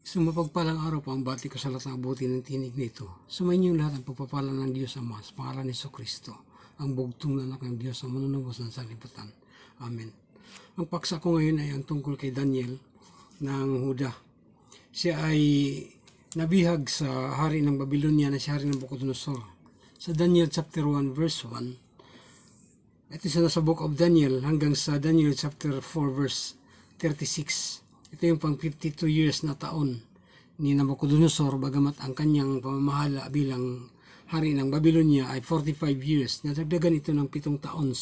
Sa mapagpalang araw po ang bati ko sa lahat ng abuti ng tinig nito. Sumayin niyo lahat ang pagpapala ng Diyos Ama sa pangalan ni Kristo, ang bugtong na anak ng Diyos ang manunubos ng sanlibutan. Amen. Ang paksa ko ngayon ay ang tungkol kay Daniel ng Huda. Siya ay nabihag sa hari ng Babylonia na si hari ng Nabucodonosor. Sa Daniel chapter 1 verse 1, ito siya sa book of Daniel hanggang sa Daniel chapter 4 verse 36. Ito yung pang 52 years na taon ni Nabucodonosor, bagamat ang kanyang pamamahala bilang hari ng Babylonia ay 45 years. Nadagdagan ito ng 7 taon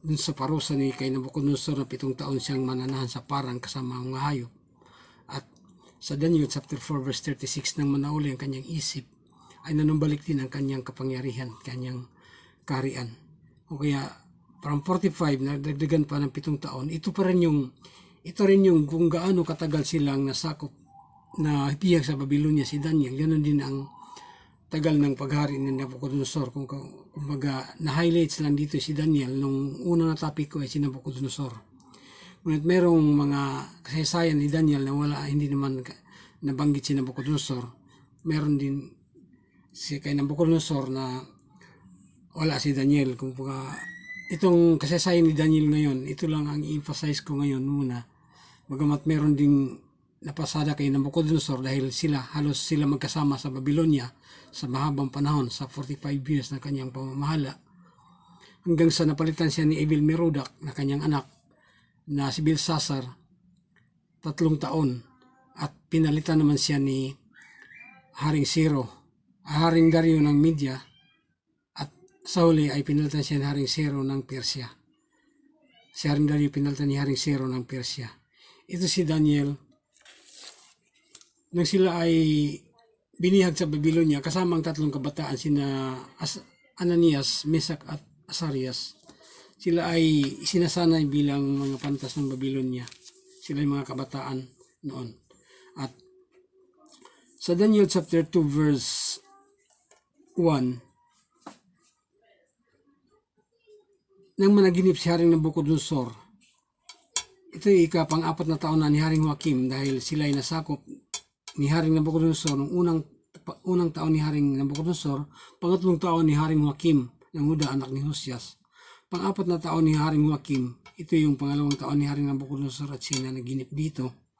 dun sa parusa ni kay Nabucodonosor na 7 taon siyang mananahan sa parang kasama ang mga hayop. At sa Daniel chapter 4 verse 36 nang manauli ang kanyang isip, ay nanumbalik din ang kanyang kapangyarihan, kanyang kaharian. O kaya from 45 nadagdagan pa ng 7 taon, ito rin yung kung gaano katagal silang nasakop na bihag sa Babylonia si Daniel. Ganon din ang tagal ng paghari ni Nabucodonosor. Kumbaga, na-highlights lang dito si Daniel nung unang na topic ko ay si Nabucodonosor. Ngunit merong mga kasaysayan ni Daniel na hindi naman nabanggit si Nabucodonosor. Meron din si kay Nabucodonosor na wala si Daniel. Kumbaga, itong kasaysayan ni Daniel ngayon, ito lang ang i-emphasize ko ngayon muna. Bagamat meron ding napasada kay Nabucodonosor dahil halos sila magkasama sa Babylonia sa mahabang panahon, sa 45 years na kanyang pamamahala. Hanggang sa napalitan siya ni Evil-Merodach na kanyang anak na si Belshazzar, 3 taon. At pinalitan naman siya ni Haring Haring Dario ng Media, at sa huli ay pinalitan siya ni Haring Ciro ng Persia. Si Haring Dario pinalitan ni Haring Ciro ng Persia. Ito si Daniel, nang sila ay binihag sa Babylonia kasama ang 3 kabataan, sina Ananias, Mesak at Asarias. Sila ay sinasanay bilang mga pantas ng Babylonia. Sila ay mga kabataan noon. At sa Daniel chapter 2 verse 1, nang managinip si Haring Nabucodonosor, ito ay pang-4 na taon na ni Haring Joachim dahil sila ay nasakop ni Haring Nabucodonosor nung unang taon ni Haring Nabucodonosor, 2 taon ni Haring Joachim ng Huda, anak ni Josias. Pang-4 na taon ni Haring Joachim, ito yung 2 taon ni Haring Nabucodonosor at sila naginip dito.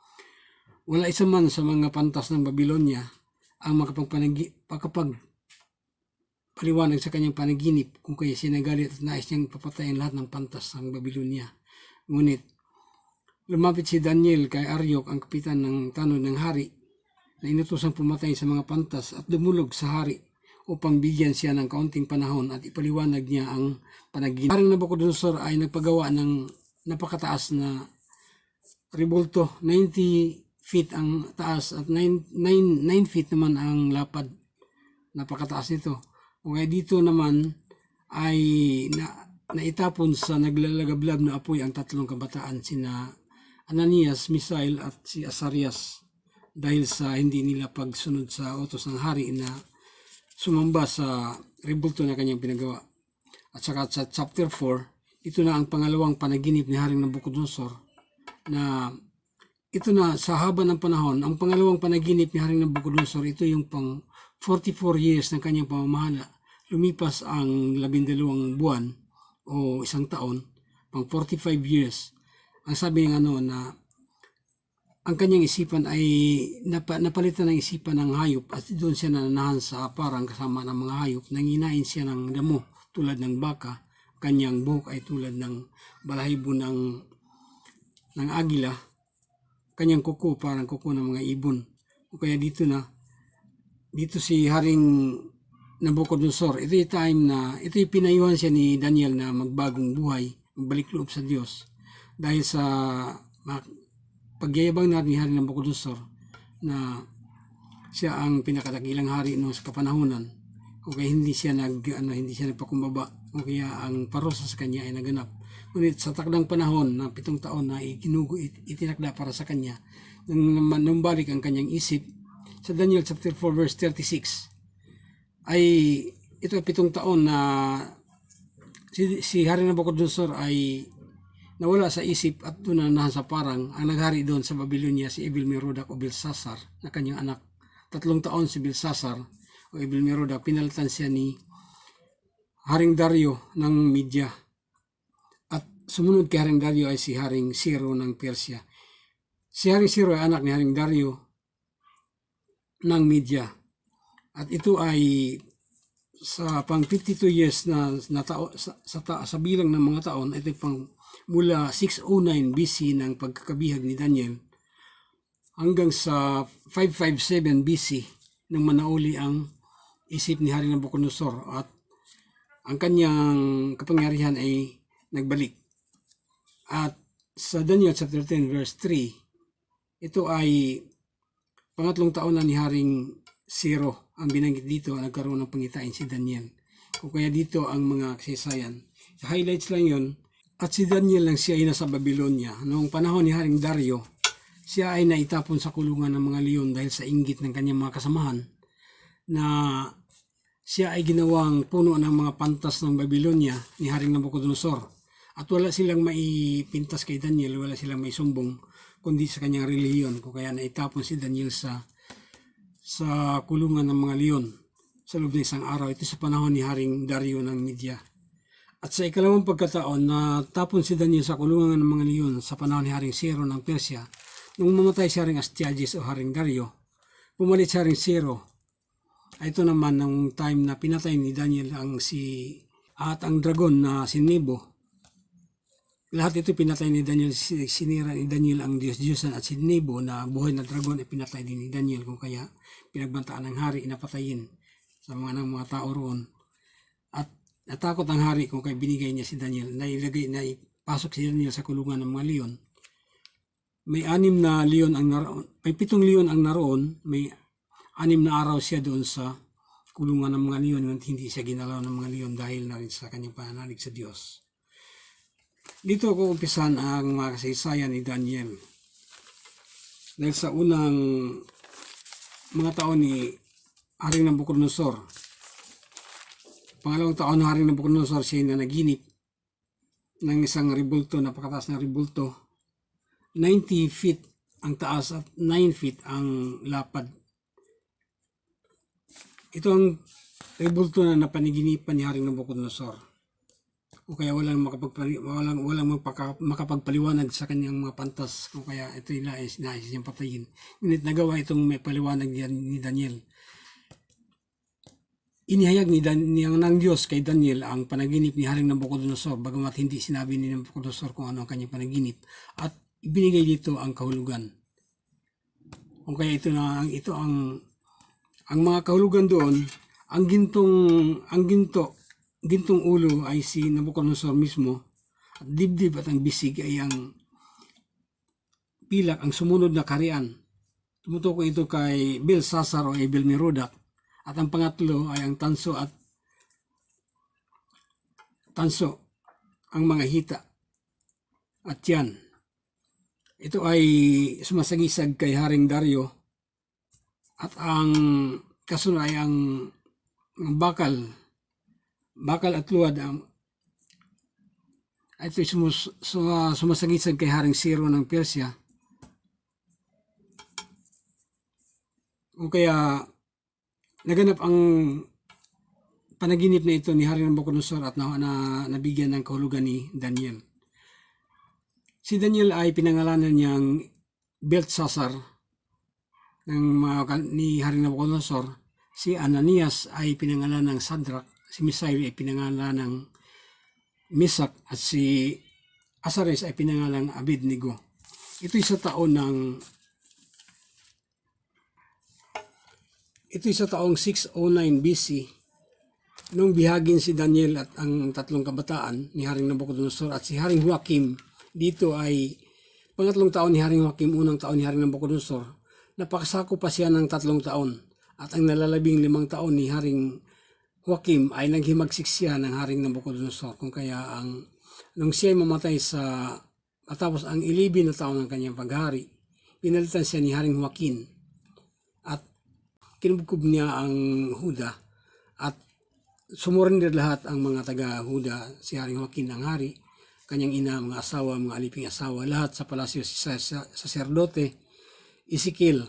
Wala isa man sa mga pantas ng Babylonia ang makapagpaliwanag sa kanyang panaginip kung kaya sinagalit at nais niyang papatayin lahat ng pantas ng Babylonia. Ngunit lumapit si Daniel kay Aryok, ang kapitan ng tanod ng hari, na inutosang pumatay sa mga pantas at dumulog sa hari upang bigyan siya ng kaunting panahon at ipaliwanag niya ang panaginip. Haring Nabucodonosor ay nagpagawa ng napakataas na rebulto, 90 feet ang taas at 9 feet naman ang lapad. Napakataas nito. O kaya dito naman ay naitapon sa naglalagablab na apoy ang 3 kabataan, sina Ananias, Misael at si Asarias, dahil sa hindi nila pagsunod sa utos ng hari na sumamba sa rebulto na kanyang pinagawa. At saka sa chapter 4, ito na ang pangalawang panaginip ni Haring Nabucodonosor, na ito na sa haba ng panahon, ang pangalawang panaginip ni Haring Nabucodonosor, ito yung pang 44 years ng kanyang pamamahala. Lumipas ang 12 buwan o 1 taon, pang 45 years. Ang sabi ng na ang kanyang isipan ay napalitan ng isipan ng hayop at doon siya nananahan sa parang kasama ng mga hayop. Nanginain siya ng damo tulad ng baka. Kanyang buhok ay tulad ng balahibo ng agila. Kanyang kuko parang kuko ng mga ibon. O kaya dito si Haring Nabucodonosor, ito yung time na ito yung pinayuhan siya ni Daniel na magbagong buhay, magbalik loob sa Diyos. Dahil sa pagyayabang na ni Haring Nabucodonosor na siya ang pinakadakilang hari noong sa kapanahunan, o kaya hindi siya nagpakumbaba, o kaya ang parusa sa kanya ay naganap. Ngunit sa takdang panahon na 7 taon na itinakda para sa kanya, nang balik ang kanyang isip, sa Daniel chapter 4 verse 36, ay ito ay 7 taon na si Haring Nabucodonosor ay nawala sa isip at doon na nasa parang ang naghari doon sa Babylonia si Evil-Merodach o Belshazzar na kanyang anak. 3 taon si Belshazzar o Evil-Merodach, pinalitan siya ni Haring Dario ng Media. At sumunod kay Haring Dario ay si Haring Ciro ng Persia. Si Haring Ciro ay anak ni Haring Dario ng Media. At ito ay sa pang 52 years na sa bilang ng mga taon, ito pang mula 609 BC ng pagkakabihag ni Daniel hanggang sa 557 BC nang manauli ang isip ni Haring Nabucodonosor at ang kanyang kapangyarihan ay nagbalik. At sa Daniel chapter 10 verse 3, ito ay pangatlong taon na ni Haring Ciro ang binanggit dito, nagkaroon ng pangitain si Daniel. Kung kaya dito ang mga kasaysayan. Highlights lang yon. At si Daniel lang siya ay nasa Babylonia. Noong panahon ni Haring Dario, siya ay naitapon sa kulungan ng mga leon dahil sa inggit ng kanyang mga kasamahan na siya ay ginawang puno ng mga pantas ng Babylonia ni Haring Nabucodonosor. At wala silang maipintas kay Daniel, wala silang maisumbong kundi sa kanyang relihiyon. Kung kaya naitapon si Daniel sa kulungan ng mga leon sa loob ng isang araw. Ito sa panahon ni Haring Dario ng Media. At sa ikalawang pagkataon, natapon si Daniel sa kulungan ng mga leon sa panahon ni Haring Ciro ng Persia. Nung mamatay si Haring Astyages o Haring Dario, pumalit si Haring Ciro. Ito naman ng time na pinatay ni Daniel ang dragon na si Nebo. Lahat ito pinatay ni Daniel, sinira ni Daniel ang Diyos-Diyosan at si Nebo na buhay na dragon ay pinatay din ni Daniel. Kung kaya pinagbantaan ng hari, inapatayin sa mga tao roon. At natakot ang hari kung kaya binigay niya si Daniel. Naipasok si Daniel sa kulungan ng mga leon. May 7 leon ang naroon. May 6 na araw siya doon sa kulungan ng mga leon. Hindi siya ginalaw ng mga leon dahil na rin sa kanyang pananalig sa Diyos. Dito ako umpisan ang mga kasaysayan ni Daniel. Dahil sa unang mga taon ni Haring Nabucodonosor, pangalawang taon na Haring Nabucodonosor, siya na naginip ng isang rebulto, napakataas na rebulto. 90 feet ang taas at 9 feet ang lapad. Ito ang rebulto na napaniginipan ni Haring Nabucodonosor. O kaya walang makapagpaliwanag sa kanyang mga pantas. O kaya ito nais niyang patayin. Ngunit nagawa itong may paliwanag ni Daniel. Inihayag ng Diyos kay Daniel ang panaginip ni Haring Nabucodonosor, bagamat hindi sinabi ni Nabucodonosor kung ano ang kanyang panaginip. At ibinigay dito ang kahulugan. O kaya ito ang mga kahulugan doon, ang gintong ulo ay si Nabucodonosor mismo, at dibdib at ang bisig ay ang pilak, ang sumunod na kaharian. Tumutukoy ito kay Belshazzar o Evil-Merodach. At ang pangatlo ay ang tanso, ang mga hita. At yan, ito ay sumasagisag kay Haring Dario. At ang kasunod ay ang bakal at luwad ito sumasagisag kay Haring Ciro ng Persia. O kaya naganap ang panaginip na ito ni Haring Nabucodonosor at nabigyan ng kahulugan ni Daniel. Si Daniel ay pinangalanan niyang Belshazzar ni Haring Nabucodonosor. Si Ananias ay pinangalanan ng Shadrach. Si Misael ay pinangalan ng Meshach at si Azares ay pinangalan ng Abednego. Ito'y sa taong 609 BC nung bihagin si Daniel at ang 3 kabataan ni Haring Nabucodonosor at si Haring Joachim. Dito ay pangatlong taon ni Haring Joachim, unang taon ni Haring Nabucodonosor. Napakasako pa siya ng 3 taon at ang nalalabing 5 taon ni Haring Joachim ay naghimagsik siya ng Haring Nabucodonosor. Kung kaya nung siya ay mamatay matapos ang 11 na taon ng kanyang paghari, pinalitan siya ni Haring Joachim at kinubkob niya ang Huda at sumurrender lahat ang mga taga-Huda, si Haring Joachim ang hari. kanyang ina, mga asawa, mga aliping asawa, lahat sa palasyo, si saserdote, Ezekiel,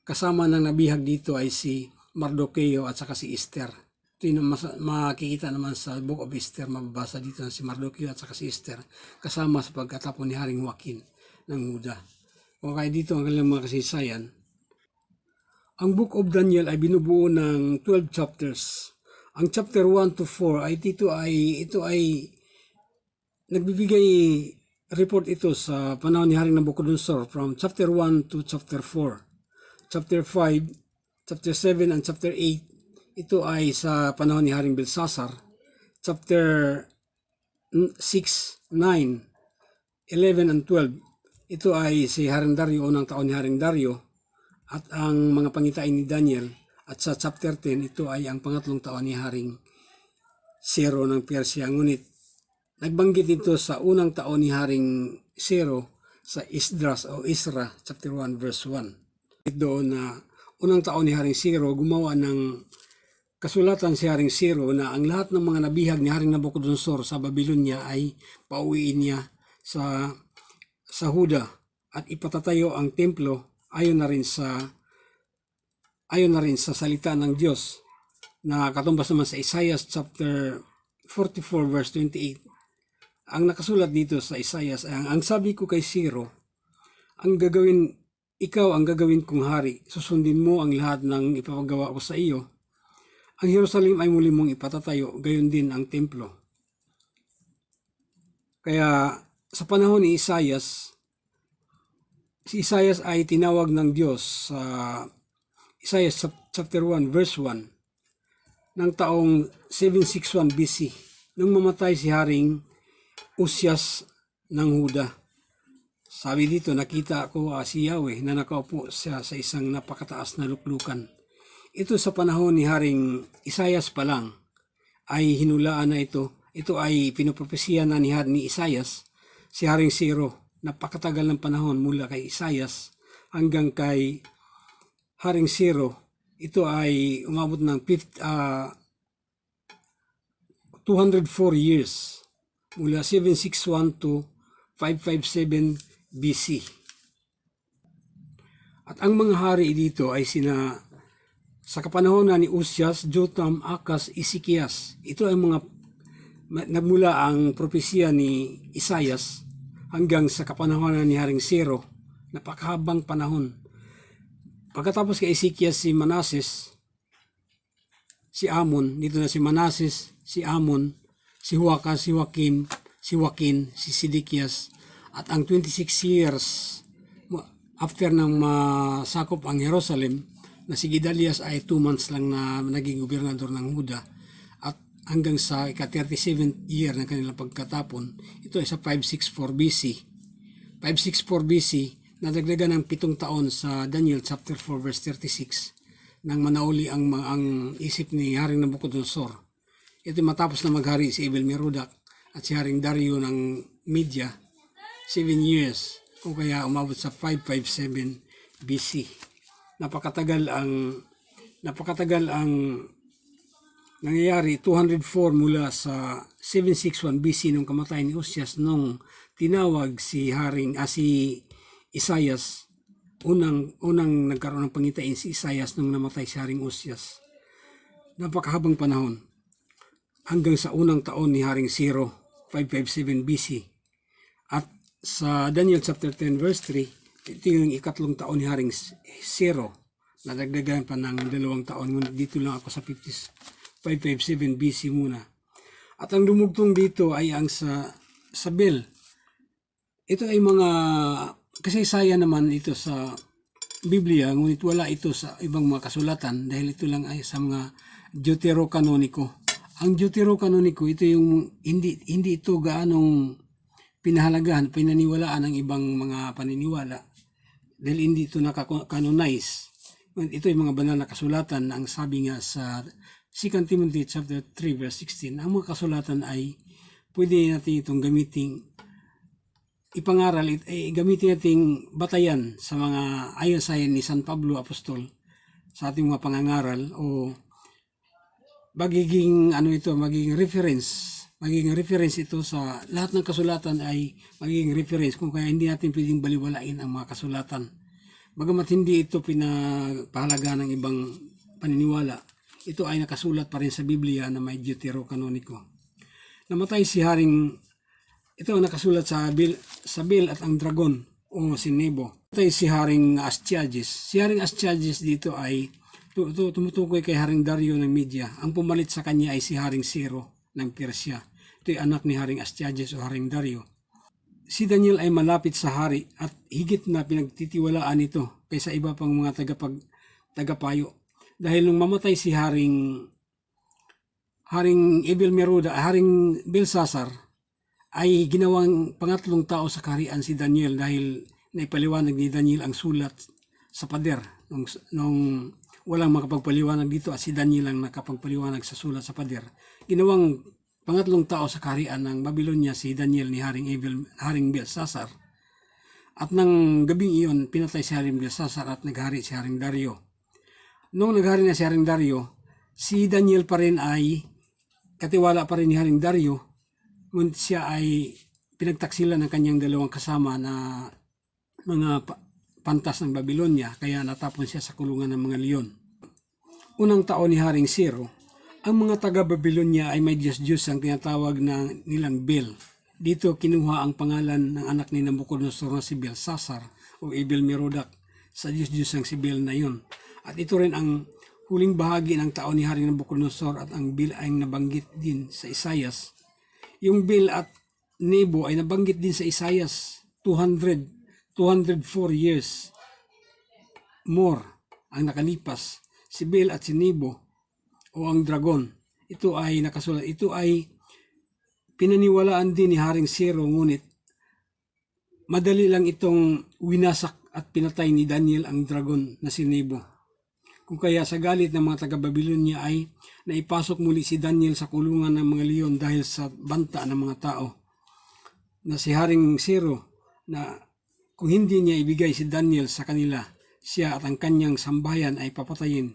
kasama ng nabihag dito ay si Mardocheo at saka si Esther. Ito yung makikita naman sa Book of Esther, mababasa dito na si Mardocheo at saka si Esther, kasama sa pagkatapon ni Haring Joaquin ng Huda. O kaya dito ang kanilang mga kasaysayan. Ang Book of Daniel ay binubuo ng 12 chapters. Ang chapter 1 to 4 ay ito ay nagbibigay report ito sa panahon ni Haring Nabucodonosor from chapter 1 to chapter 4. Chapter 5, chapter 7 and chapter 8 ito ay sa panahon ni Haring Belshazzar. Chapter 6, 9, 11 and 12 ito ay si Haring Dario, unang taon ni Haring Dario, at ang mga pangitain ni Daniel. At sa chapter 10, ito ay ang pangatlong taon ni Haring Ciro ng Persia. Ngunit nagbanggit ito sa unang taon ni Haring Ciro sa Esdras o Isra, chapter 1, verse 1. Doon na unang taon ni Haring Ciro, gumawa ng kasulatan si Haring Ciro na ang lahat ng mga nabihag ni Haring Nabucodonosor sa Babylonia ay pauwiin niya sa Huda at ipatatayo ang templo ayon na rin sa salita ng Diyos na katumbas naman sa Isaiah chapter 44 verse 28. Ang nakasulat dito sa Isaiah ay ang sabi ko kay Ciro, ikaw ang gagawin kong hari, susundin mo ang lahat ng ipapagawa ko sa iyo. Ang Jerusalem ay muli mong ipatatayo, gayon din ang templo. Kaya sa panahon ni Isaiah, si Isaiah ay tinawag ng Diyos sa Isaiah chapter 1 verse 1 ng taong 761 BC nung mamatay si Haring Uzias ng Huda. Sabi dito, nakita ko si Yahweh na nakaupo siya sa isang napakataas na luklukan. Ito sa panahon ni Haring Isaiah pa lang ay hinulaan na ito. Ito ay pinopropesiya na ni Isaiah, si Haring Ciro. Napakatagal ng panahon mula kay Isaiah hanggang kay Haring Ciro. Ito ay umabot ng 204 years mula 761 to 557 BC. At ang mga hari dito ay sa kapanahon na ni Uzias, Jotham, Akas, Ezekias. Ito ay nagmula ang propesya ni Isaiah hanggang sa kapanahon ni Haring Ciro, napakahabang panahon. Pagkatapos kay Ezekias si Manases, si Amon, dito na si Manases, si Amon, si Huakas, si Joaquin, si Sidikias, at ang 26 years after nang masakop ang Jerusalem, na si Gedalias ay 2 months lang na naging gobernador ng Huda. Hanggang sa ika-37th year ng kanilang pagkatapon, ito ay sa 564 BC. 564 BC, nadagdagan ng 7 taon sa Daniel chapter 4 verse 36 nang manauli ang isip ni Haring Nabucodonosor. Ito matapos na maghari si Evil-Merodach at si Haring Dario ng Media, 7 years, o kaya umabot sa 557 BC. Napakatagal ang nangyayari. 204 mula sa 761 BC nung kamatay ni Uzias, nung tinawag si Isaiah, unang nagkaroon ng pangitain si Isaiah nung namatay si Haring Uzias. Napakahabang panahon hanggang sa unang taon ni Haring Ciro, 557 BC. At sa Daniel chapter 10 verse 3, ito yung ikatlong taon ni Haring Ciro. Nadagdagan pa ng 2 taon. Ngunit dito lang ako sa 557 BC muna. At ang dumugtong dito ay ang sa Bel. Ito ay mga kasaysayan naman ito sa Biblia, ngunit wala ito sa ibang mga kasulatan dahil ito lang ay sa mga Deuterocanonico. Ang Deuterocanonico, ito yung hindi ito gaanong pinaniwalaan ng ibang mga paniniwala dahil hindi ito nakakanonize. Ito yung mga banal na kasulatan. Ang sabi nga sa 2 Timothy chapter 3 verse 16, ang mga kasulatan ay pwede natin itong gamitin gamitin nating batayan sa mga ayon sa ni San Pablo Apostol sa ating mga pangangaral, o magiging reference magiging reference ito sa lahat ng kasulatan ay magiging reference kung kaya hindi natin pwedeng baliwalain ang mga kasulatan. Bagamat hindi ito pinapahalaga ng ibang paniniwala, ito ay nakasulat pa rin sa Biblia na may Deuterocanonico. Namatay si Haring, ito ang nakasulat sa Bel at ang Dragon o si Nebo. Namatay si Haring Astyages. Si Haring Astyages dito ay tumutukoy kay Haring Dario ng Media. Ang pumalit sa kanya ay si Haring Ciro ng Persia. Ito ay anak ni Haring Astyages o Haring Dario. Si Daniel ay malapit sa hari at higit na pinagtitiwalaan ito kaysa iba pang mga tagapayo. Dahil nung mamatay si Haring Haring Belsasar, ay ginawang pangatlong tao sa kaharian si Daniel dahil naipaliwanag ni Daniel ang sulat sa pader nung walang makapagpaliwanag dito at si Daniel ang nakapagpaliwanag sa sulat sa pader. Ginawang pangatlong tao sa kaharian ng Babylonia si Daniel ni Haring Belsasar. At nang gabing iyon, pinatay si Haring Belsasar at naghari si Haring Dario. Nung naghari na si Haring Dario, si Daniel pa rin ay katiwala pa rin ni Haring Dario, ngunit siya ay pinagtaksilan ng kanyang dalawang kasama na mga pantas ng Babylonia, kaya natapon siya sa kulungan ng mga leon. Unang taon ni Haring Ciro, ang mga taga-Babylonia ay may Diyos-Diyos ang tinatawag na nilang Bel. Dito kinuha ang pangalan ng anak ni Nabucodonosor na si Belsasar o Ebel-Merodach sa Diyos-Diyos ang si Bel na yun. At ito rin ang huling bahagi ng taon ni Haring Nabucodonosor at ang Bel ay nabanggit din sa Isaias. Yung Bel at Nebo ay nabanggit din sa Isaias 204 years more ang nakalipas. Si Bel at si Nebo o ang dragon, ito ay nakasulat. Ito ay pinaniwalaan din ni Haring Ciro, ngunit madali lang itong winasak at pinatay ni Daniel ang dragon na si Nebo. Kung kaya sa galit ng mga taga-Babylonia ay naipasok muli si Daniel sa kulungan ng mga leon dahil sa banta ng mga tao na si Haring Ciro na kung hindi niya ibigay si Daniel sa kanila, siya at ang kanyang sambahayan ay papatayin.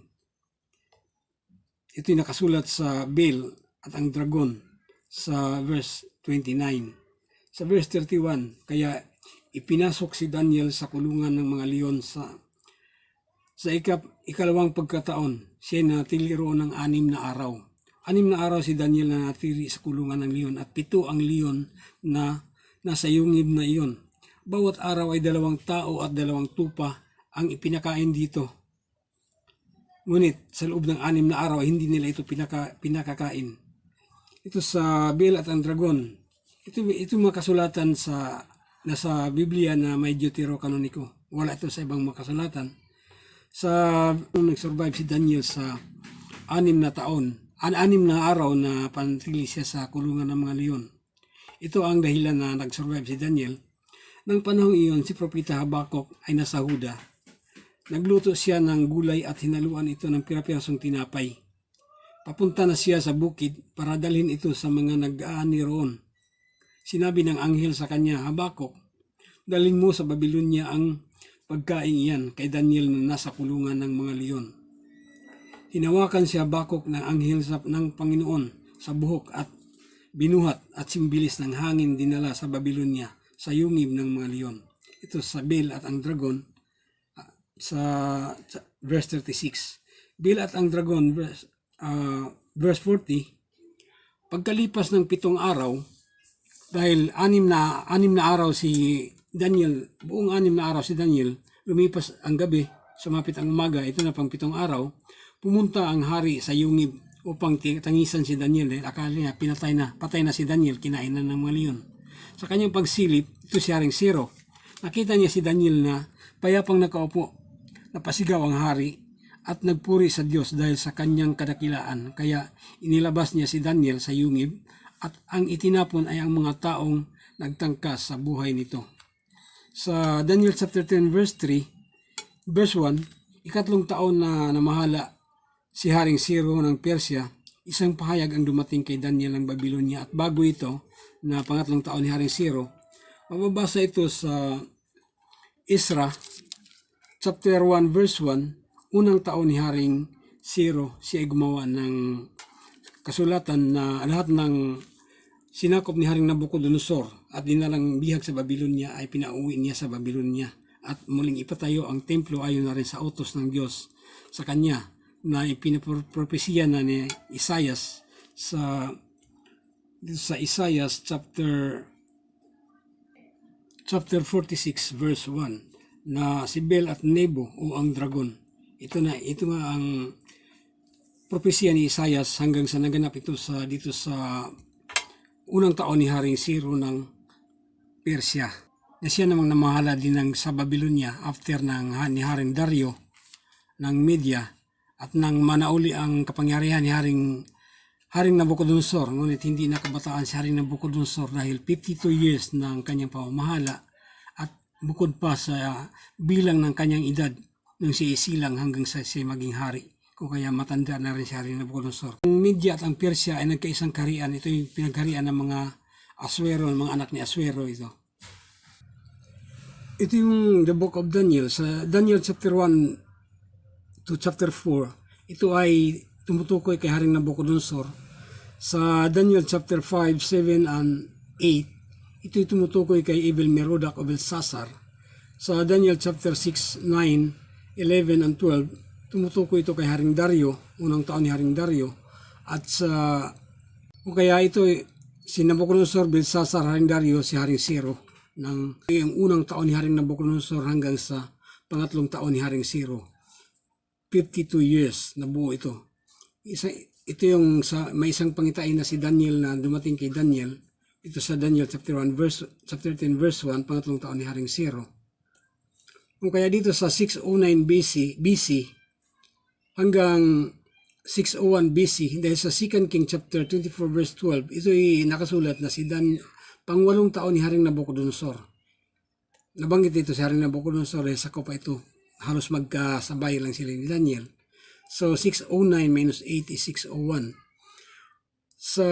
Ito'y nakasulat sa Bel at ang Dragon sa verse 29. Sa verse 31, kaya ipinasok si Daniel sa kulungan ng mga leon sa ikalawang pagkataon. Siya natili roon ng 6 na araw. 6 na araw si Daniel na natili sa kulungan ng leon at 7 ang leon na nasa yungib na iyon. Bawat araw ay 2 tao at 2 tupa ang ipinakain dito. Ngunit sa loob ng 6 na araw hindi nila ito pinakakain. Ito sa Bel at ang Dragon. Ito mga kasulatan nasa Biblia na may Deuterocanonico. Wala ito sa ibang mga kasulatan. Nung nag-survive si Daniel sa 6 na taon, 6 na araw na panatili siya sa kulungan ng mga leon. Ito ang dahilan na nag-survive si Daniel. Nang panahong iyon, si Propeta Habakuk ay nasa Huda. Nagluto siya ng gulay at hinaluan ito ng pira-pirasong tinapay. Papunta na siya sa bukid para dalhin ito sa mga nag-aani roon. Sinabi ng anghel sa kanya, Habakuk, dalhin mo sa Babylonia ang pagkain iyan kay Daniel na nasa kulungan ng mga leon. Hinawakan si Habakuk ng anghel ng Panginoon sa buhok at binuhat at simbilis ng hangin dinala sa Babylonia sa yungib ng mga leon. Ito sa Bel at ang Dragon sa verse 36. Bel at ang Dragon verse 40. Pagkalipas ng 7 araw, dahil 6 na araw si Daniel, buong 6 na araw si Daniel, lumipas ang gabi, sumapit ang umaga, ito na pang 7 araw, pumunta ang hari sa yungib upang tangisan si Daniel dahil akala niya patay na si Daniel, kinain na ng mga leon. Sa kanyang pagsilip, ito si Haring Ciro. Nakita niya si Daniel na payapang nakaupo, napasigaw ang hari at nagpuri sa Diyos dahil sa kanyang kadakilaan. Kaya inilabas niya si Daniel sa yungib at ang itinapon ay ang mga taong nagtangkas sa buhay nito. Sa Daniel chapter 10 verse 3, verse 1, 2 taon na namahala si Haring Ciro ng Persia, isang pahayag ang dumating kay Daniel ng Babylonia at bago ito na 3 taon ni Haring Ciro, mababasa ito sa Ezra chapter 1 verse 1, unang taon ni Haring Ciro, siya ay gumawa ng kasulatan na lahat ng sinakop ni Haring Nabucodonosor at dinalang bihag sa Babylonia ay pinauwi niya sa Babylonia at muling ipatayo ang templo ayon na rin sa utos ng Diyos sa kanya na ipinapropesiya na ni Isaias sa Isaiah chapter 46 verse 1 na si Bel at Nebo o ang dragon. Ito nga ang propesya ni Isaias hanggang sa naganap ito dito sa unang taon ni Haring Ciro ng Persia. Na siya namang namahala din sa Babylonia after ni Haring Dario ng Media at nang manauli ang kapangyarihan ni Haring Nabucodonosor, ngunit hindi nakabataan si Haring Nabucodonosor dahil 52 years ng kanyang pamamahala at bukod pa sa bilang ng kanyang edad nung siya isilang hanggang sa siya maging hari. Kung kaya matanda na rin si Haring Nabucodonosor. Ang Media at ang Persia ay nagkaisang kaharian. Ito yung pinagharian ng mga Aswero, ng mga anak ni Aswero ito. Ito yung the book of Daniel. Sa Daniel chapter 1 to chapter 4, ito ay tumutukoy kay Haring Nabucodonosor. Sa Daniel chapter 5, 7, and 8, ito'y tumutukoy kay Evil-Merodach o Belshazzar. Sa Daniel chapter 6, 9, 11, and 12, tumutukoy ito kay Haring Dario, unang taon ni Haring Dario. At kung kaya ito, si Nabucodonosor, Belshazzar, Haring Dario, si Haring Ciro. Yung unang taon ni Haring Nabucodonosor hanggang sa pangatlong taon ni Haring Ciro. 52 years na buo ito. Ito yung may isang pangitain na si Daniel na dumating kay Daniel. Ito sa Daniel chapter 10 verse 1, pangatlong taon ni Haring Ciro. Kung kaya dito sa 609 BC hanggang 601 BC, dahil sa 2 King chapter 24 verse 12, ito ay nakasulat na si pang-8 taon ni Haring Nabucodonosor. Nabanggit dito si Haring Nabucodonosor dahil sa pa ito, halos magkasabay lang sila ni Daniel. So 609 minus 8 is 601. Sa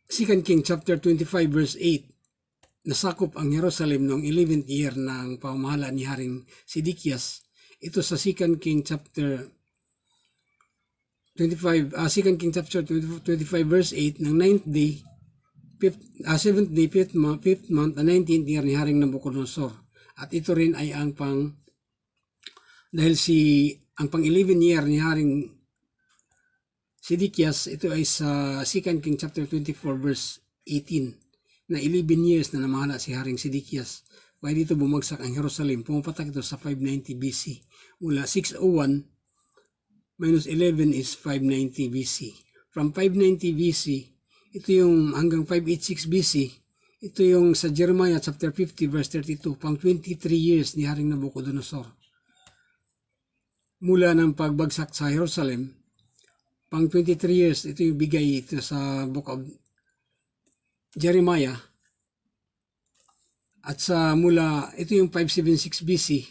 2 King chapter 25 verse 8, nasakop ang Jerusalem noong 11th year ng pamamahala ni Haring Sidikias. Ito sa 2 King chapter 25 verse 8 ng 9th day, 7th day, 5th month, 19th year ni Haring Nabucodonosor. At ito rin ay ang dahil ang pang 11 year ni Haring Sidikias, ito ay sa 2 King chapter 24 verse 18 na 11 years na namahala si Haring Sidikias. Kaya dito bumagsak ang Jerusalem. Pumapatak ito sa 590 BC. Mula 601 minus 11 is 590 BC. From 590 BC, ito yung hanggang 586 BC, ito yung sa Jeremiah chapter 50 verse 32, pang 23 years ni Haring Nabucodonosor. Mula ng pagbagsak sa Jerusalem, pang 23 years, ito yung bigay ito sa book of Jeremiah. At ito yung 576 BC.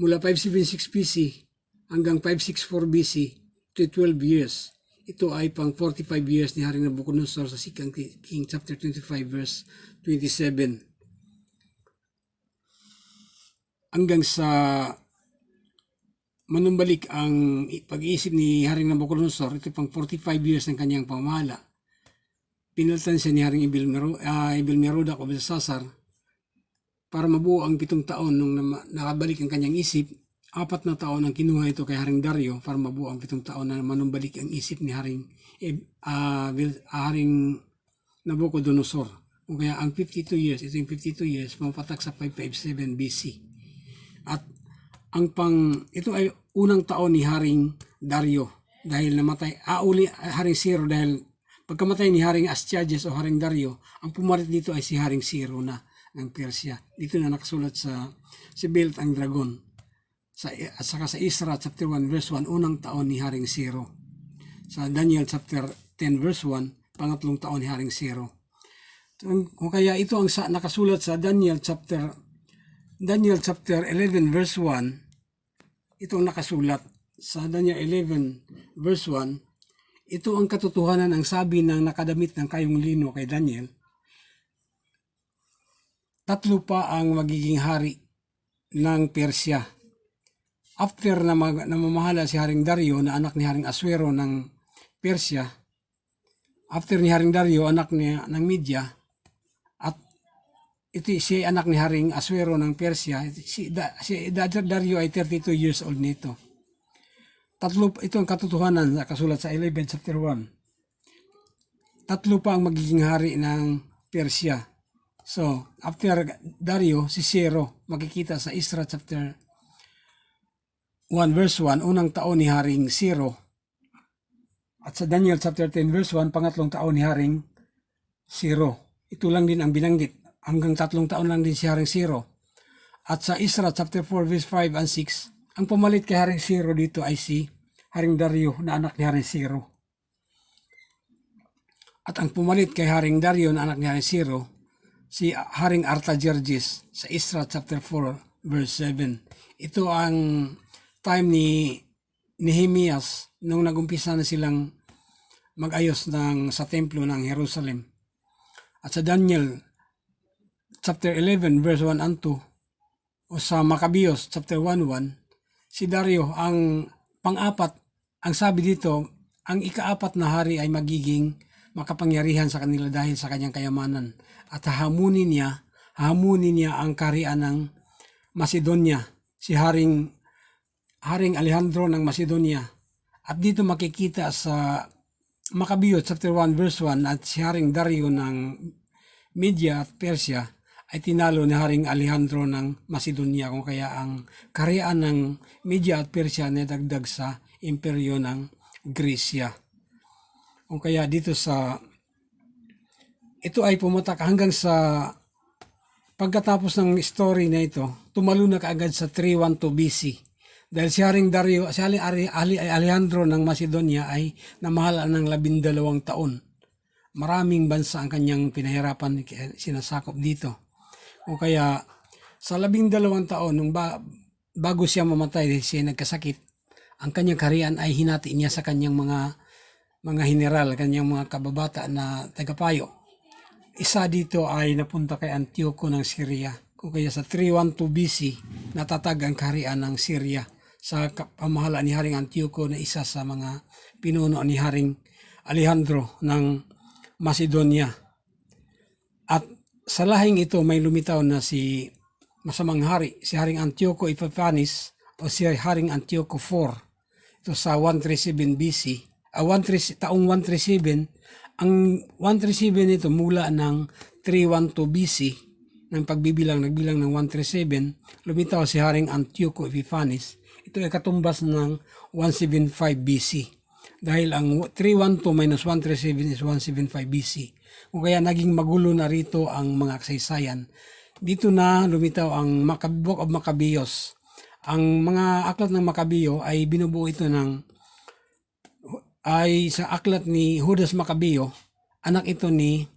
Mula 576 BC hanggang 564 BC, to 12 years. Ito ay pang 45 years ni Haring Nabucodonosor sa 2 King chapter 25 verse 27. Hanggang sa manumbalik ang pag-iisip ni Haring Nabucodonosor, ito pang 45 years ng kanyang pamamahala. Pinalitan siya ni Haring Evil-Merodach o Belshazzar para mabuo ang 7 taon nung nakabalik ang kanyang isip. 4 na taon ang kinuha ito kay Haring Dario para mabuo ang 7 taon na manumbalik ang isip ni Haring Nabucodonosor. O kaya ang 52 years, ito yung 52 years, pumapatak sa 557 BC. At ito ay unang taon ni Haring Dario dahil namatay, Haring Ciro dahil pagkamatay ni Haring Astyages o Haring Dario, ang pumarit dito ay si Haring Ciro na ng Persia. Dito na nakasulat si Belt ang dragon. At saka sa Isra chapter 1 verse 1, unang taon ni Haring Ciro. Sa Daniel chapter 10 verse 1, pangatlong taon ni Haring Ciro. Kung kaya ito ang nakasulat sa Daniel chapter 11 verse 1, ito ang nakasulat sa Daniel 11 verse 1, ito ang katotohanan ang sabi ng nakadamit ng kayong lino kay Daniel. 3 pa ang magiging hari ng Persia. After na mamahala si Haring Dario na anak ni Haring Aswero ng Persia, after ni Haring Dario, anak niya ng Media, at ito si anak ni Haring Asuero ng Persia. Si Dario ay 32 years old nito. Ito ang katotohanan na kasulat sa 11 chapter 1. Tatlo pa ang magiging hari ng Persia. So, after Dario, si Zero, makikita sa Isra chapter 1 verse 1, unang taon ni Haring Zero. At sa Daniel chapter 10 verse 1, pangatlong taon ni Haring Zero. Ito lang din ang binanggit. Hanggang 3 taon lang din si Haring Zero. At sa Isra chapter 4 verse 5 and 6, ang pumalit kay Haring Zero dito ay si Haring Dario na anak ni Haring Zero. At ang pumalit kay Haring Dario na anak ni Haring Zero, si Haring Artajerjes sa Isra chapter 4 verse 7. Ito ang time ni Nehemias nung nagumpisa na silang mag-ayos sa templo ng Jerusalem. At sa Daniel chapter 11 verse 1 and 2 o sa Maccabeos chapter 1:1, si Dario ang pang-apat. Ang sabi dito, ang ika-4 na hari ay magiging makapangyarihan sa kanila dahil sa kanyang kayamanan. At hahamunin niya ang kaharian ng Macedonia, si Haring Alejandro ng Macedonia. At dito makikita sa Maccabeos chapter 1 verse 1 at si Haring Dario ng Media at Persia ay tinalo ni Haring Alejandro ng Macedonia, kung kaya ang kaharian ng Media at Persia na dagdag sa imperyo ng Gresya. Kung kaya dito ito ay pumatak hanggang sa pagkatapos ng story na ito, tumalo na kaagad sa 312 BC. Dahil si Haring Dario, si Alejandro ng Macedonia ay namahala ng 12 taon. Maraming bansa ang kanyang pinahirapan, sinasakop dito. O kaya sa 12 taon, nung bago siya mamatay, siya nagkasakit, ang kanyang kaharian ay hinati niya sa kanyang mga general, kanyang mga kababata na tagapayo. Isa dito ay napunta kay Antioco ng Syria. Kung kaya sa 312 BC, natatag ang kaharian ng Syria sa pamahalaan ni Haring Antioco na isa sa mga pinuno ni Haring Alejandro ng Macedonia. At sa lahing ito may lumitaw na si masamang hari, si Haring Antioco Epiphanes o si Haring Antioco IV. Ito sa 137 BC. Taong 137, ang 137 ito mula ng 312 BC ng nagbilang ng 137, lumitaw si Haring Antioco Epiphanes. Ito ay katumbas ng 175 BC. Dahil ang 312 minus 137 is 175 BC. Kung kaya naging magulo na rito ang mga kasaysayan. Dito na lumitaw ang Book of Maccabeos. Ang mga aklat ng Maccabeo ay binubuo ito sa aklat ni Judas Maccabeo. Anak ito ni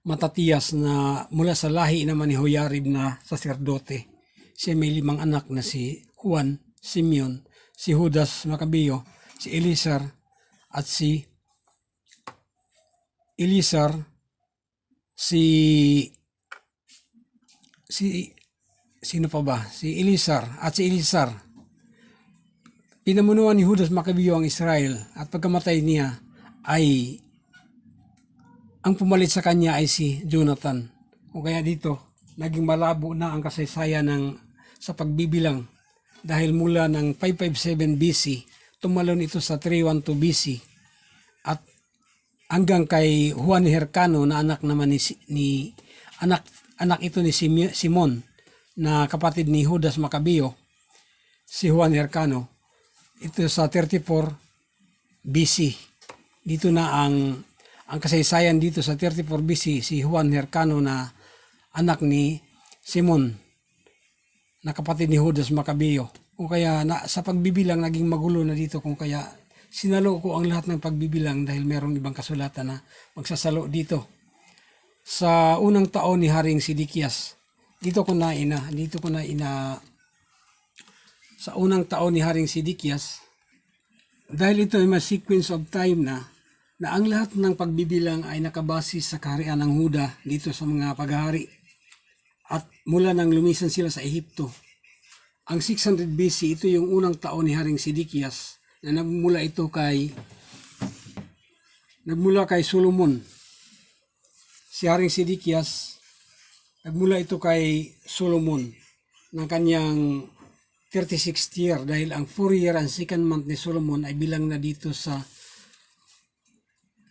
Matatias na mula sa lahi naman ni Joiarib na saserdote. Siya may 5 anak na si Juan, Simeon, si Judas Maccabeo, si Eliezer at si Eliezer. Pinamunuan ni Judas Maccabeo ang Israel at pagkamatay niya ay ang pumalit sa kanya ay si Jonathan. O kaya dito, naging malabo na ang kasaysayan sa pagbibilang dahil mula ng 557 BC, tumalon ito sa 312 BC at hanggang kay Juan Hircano na anak naman anak ito ni Simon na kapatid ni Judas Maccabeo, si Juan Hircano. Ito sa 34 BC. Dito na ang kasaysayan dito sa 34 BC, si Juan Hircano na anak ni Simon na kapatid ni Judas Maccabeo. Kung kaya sa pagbibilang naging magulo na dito, kung kaya sinalo ko ang lahat ng pagbibilang dahil merong ibang kasulatan na magsasalo dito. Sa unang taon ni Haring Sidikias, sa unang taon ni Haring Sidikias, dahil ito ay may sequence of time na ang lahat ng pagbibilang ay nakabase sa kaharian ng Huda dito sa mga paghahari. At mula nang lumisan sila sa Ehipto, ang 600 BC, ito yung unang taon ni Haring Sidikias na nagmula ito kay nagmula kay Solomon. Si Haring Sidikias, nagmula ito kay Solomon ng kanyang 36th year dahil ang 4 year and 2nd month ni Solomon ay bilang na dito sa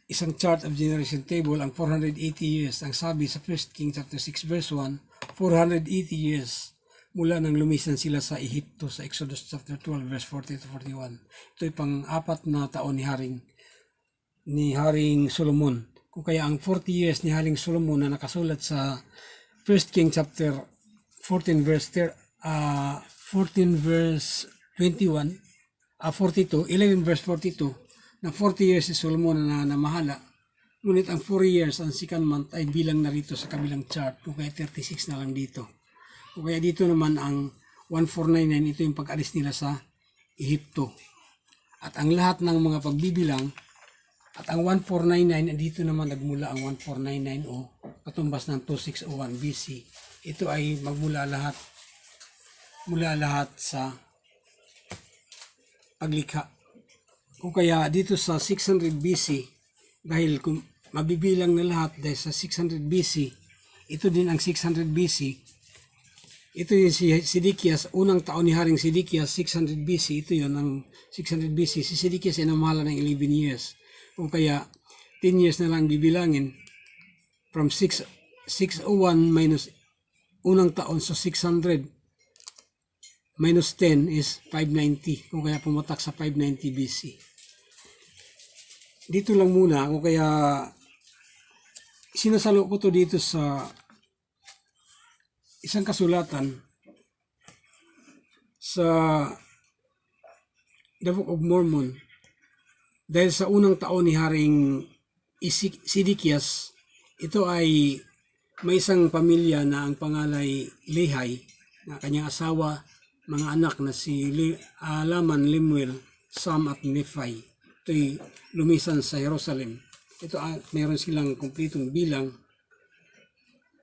isang chart of generation table ang 480 years. Ang sabi sa 1 King chapter 6 verse 1, 480 years mula nang lumisan sila sa Ehipto sa Exodus chapter 12 verse 40 to 41. Ito'y pang-apat na taon ni Haring Solomon. Kung kaya ang 40 years ni Haring Solomon na nakasulat sa 1 King chapter 14 verse 21, 42, 11 verse 42, na 40 years si Solomon na namahala. Ngunit ang 4 years ang 2nd month ay bilang na rito sa kabilang chart. Kung kaya 36 na lang dito. Kung kaya dito naman ang 1499, ito yung pag-alis nila sa Ehipto. At ang lahat ng mga pagbibilang, at ang 1499, dito naman nagmula ang 1499 katumbas ng 2601 BC. Ito ay mula lahat sa paglikha. Kung kaya dito sa 600 BC, dahil kung mabibilang na lahat dahil sa 600 BC, ito din ang 600 BC. Ito yung si Sidikias, unang taon ni Haring Sidikias, 600 BC. Ito yun, ang 600 BC. Si Sidikias ay namahala ng 11 years. Kung kaya 10 years na lang bibilangin, from 601 minus unang taon, so 600 minus 10 is 590. Kung kaya pumatak sa 590 BC. Dito lang muna, kung kaya sinasalo ko to dito sa isang kasulatan sa The Book of Mormon. Dahil sa unang taon ni Haring Sidikias, ito ay may isang pamilya na ang pangalay Lehi, na kanyang asawa, mga anak na si Laman, Lemuel, Sam at Nephi. Ito'y lumisan sa Jerusalem. Ito mayroon silang kumpletong bilang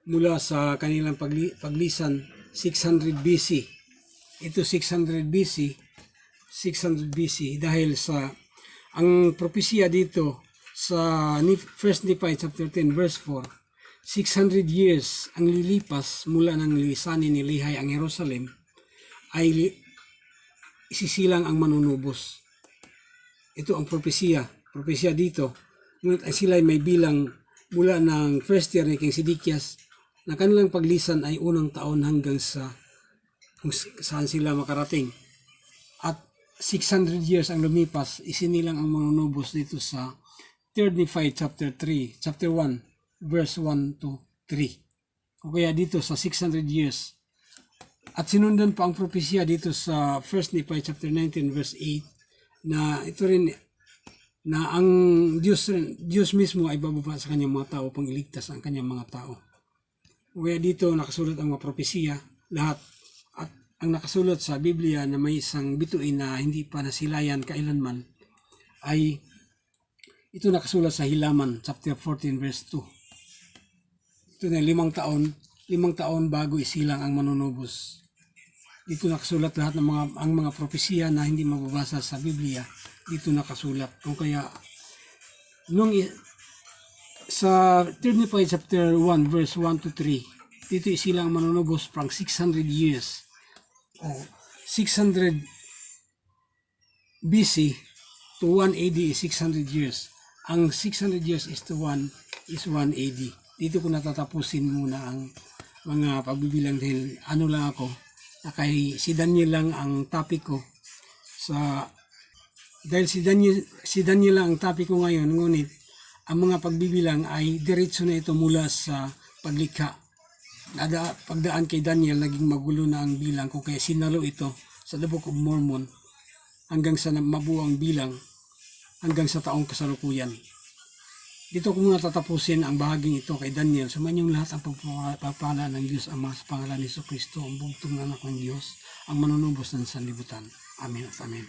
mula sa kanilang paglisan 600 BC. Ito 600 BC dahil sa ang propesya dito sa 1 Nephi chapter 10 verse 4, 600 years ang lilipas mula ng lisanin ni Lehi ang Jerusalem ay isisilang ang manunubos. Ito ang propesya dito. Ngunit ay sila ay may bilang mula ng first year ni King Sidikias na kanilang paglisan ay unang taon hanggang sa kung saan sila makarating. At 600 years ang lumipas, isinilang ang manunubos dito sa 3 Nephi chapter 1 verse 1 to 3. O kaya dito sa 600 years. At sinundan pa ang propesya dito sa 1 Nephi chapter 19 verse 8 na ito rin na ang Diyos mismo ay bababa sa kanyang mga tao upang iligtas ang kanyang mga tao. O kaya dito nakasulat ang mga propesya lahat. At ang nakasulat sa Biblia na may isang bituin na hindi pa nasilayan kailanman ay ito nakasulat sa Hilaman chapter 14 verse 2. Ito na 5 taon bago isilang ang manunubos. Dito nakasulat lahat ng mga propesya na hindi mababasa sa Biblia. Dito nakasulat. Kung kaya sa 3 Nephi chapter 1 verse 1 to 3, dito isilang manunubos pang 600 years. 600 BC to 1 AD is 600 years. Ang 600 years is to 1 AD. Dito ko natatapusin muna ang mga pagbibilang dahil ano lang ako. Kay si Daniel lang ang topic ko. Dahil si Daniel lang ang topic ko ngayon, ngunit ang mga pagbibilang ay diretso na ito mula sa paglikha. Pagdaan kay Daniel, naging magulo na ang bilang kung kaya sinalo ito sa The Book of Mormon hanggang sa mabuo ang bilang hanggang sa taong kasalukuyan. Dito ko muna tatapusin ang bahaging ito kay Daniel. Sumanyong lahat ang pagpapala ng Diyos Ama sa pangalan ni Jesucristo, ang bugtong na anak ng Diyos, ang manunubos ng sanlibutan. Amen at amen.